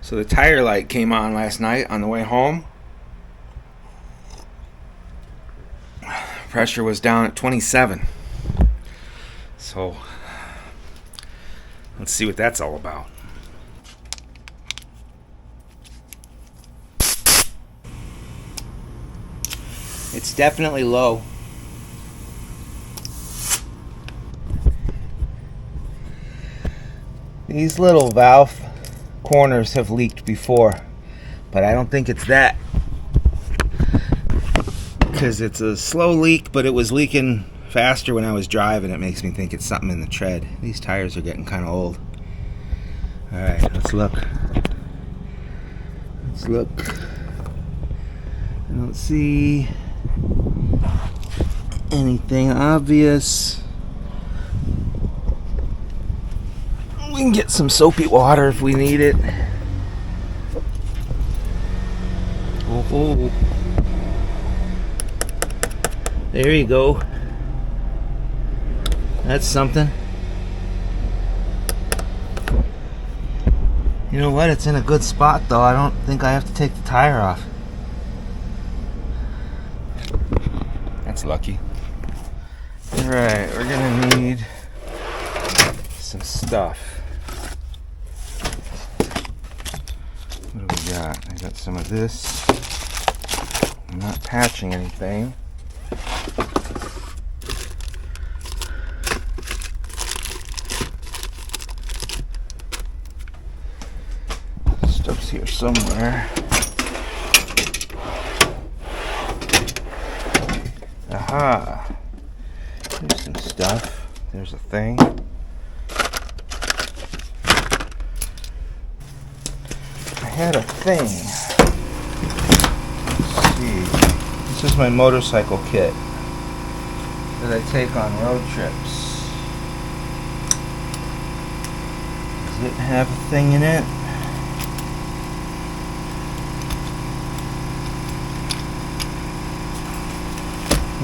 So the tire light came on last night on the way home. Pressure was down at 27. So let's see what that's all about. It's definitely low. These little valve corners have leaked before, but I don't think it's that, because it's a slow leak, but it was leaking faster when I was driving. It makes me think it's something in the tread. These tires are getting kind of old. Alright, let's look. I don't see anything obvious. We can get some soapy water if we need it. Oh. There you go. That's something. You know what? It's in a good spot though. I don't think I have to take the tire off. That's lucky. Alright, we're gonna need some stuff. What do we got? I got some of this. I'm not patching anything. Stuff's here somewhere. Aha! There's some stuff. There's a thing. I had a thing. Let's see. This is my motorcycle kit that I take on road trips. Does it have a thing in it?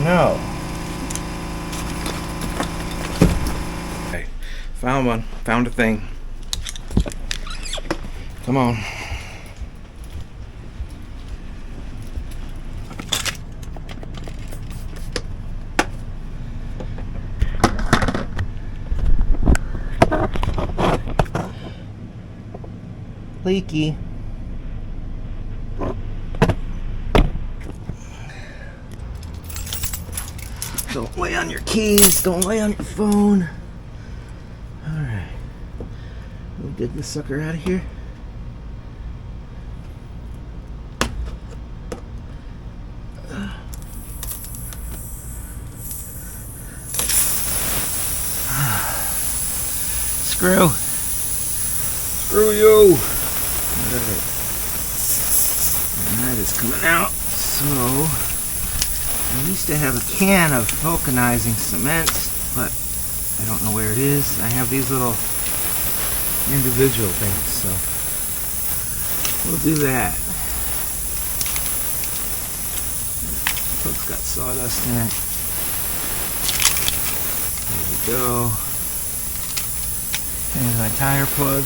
No. Okay. Found one. Found a thing. Come on. Leaky. Don't lay on your keys. Don't lay on your phone. Alright. We'll get this sucker out of here. Screw you. Alright. That is coming out. So I used to have a can of vulcanizing cement, but I don't know where it is. I have these little individual things, so we'll do that. It's got sawdust in it. There we go. There's my tire plug.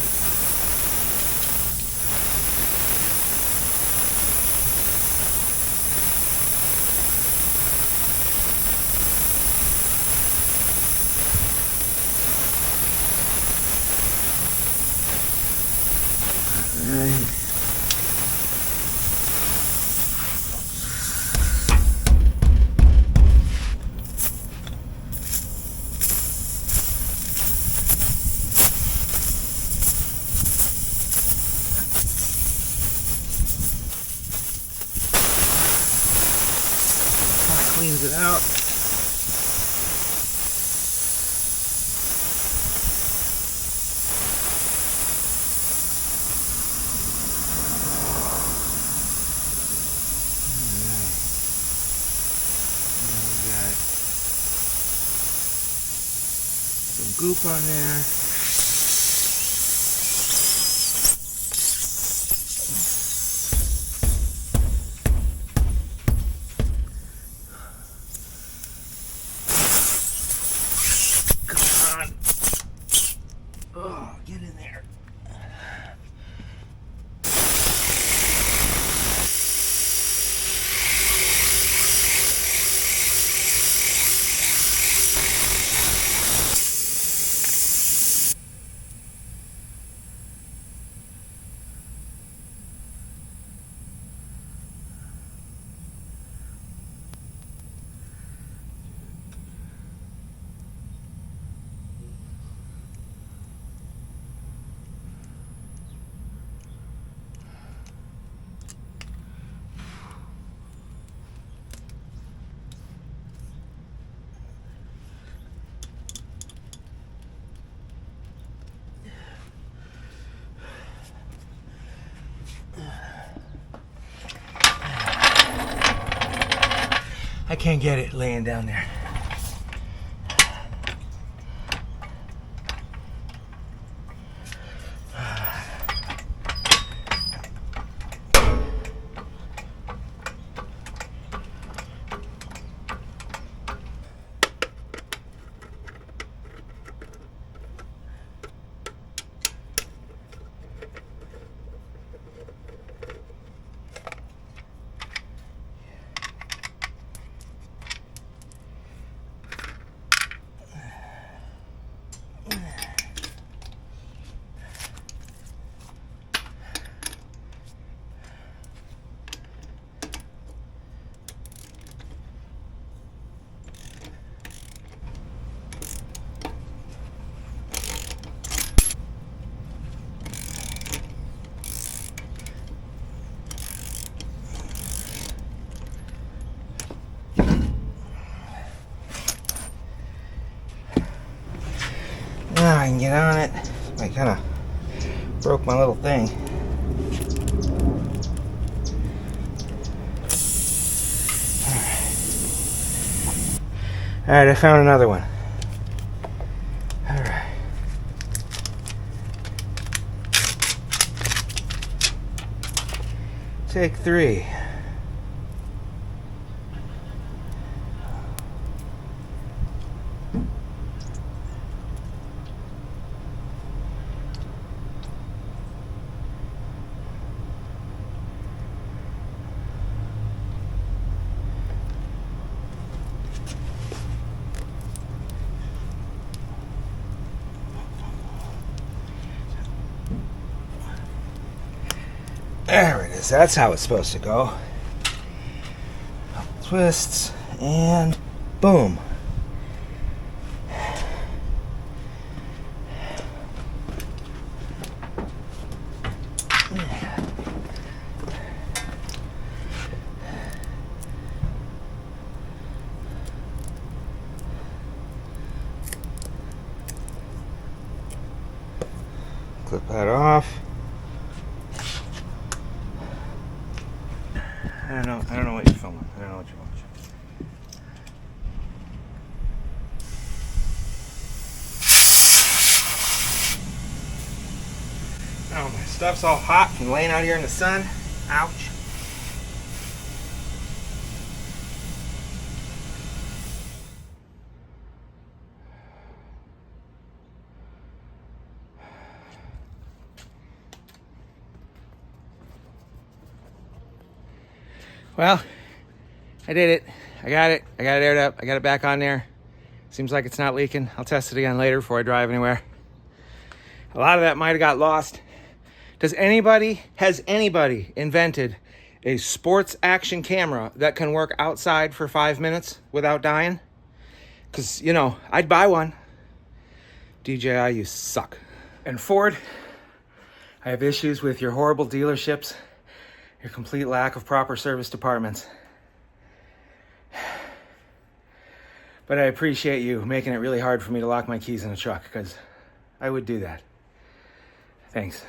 Alright. Cleans it out. Some goop on there. Get in there. can't get it laying down there. Now I can get on it. I kind of broke my little thing. All right, I found another one. All right. Take 3. There it is. That's how it's supposed to go. Twists and boom. Clip that off. I don't know what you're filming. I don't know what you're watching. Oh, my stuff's all hot from laying out here in the sun. Ouch. Well, I did it. I got it aired up. I got it back on there. Seems like it's not leaking. I'll test it again later before I drive anywhere. A lot of that might have got lost. Has anybody invented a sports action camera that can work outside for 5 minutes without dying? Because, you know, I'd buy one. DJI, you suck. And Ford, I have issues with your horrible dealerships, your complete lack of proper service departments. But I appreciate you making it really hard for me to lock my keys in a truck, because I would do that. Thanks.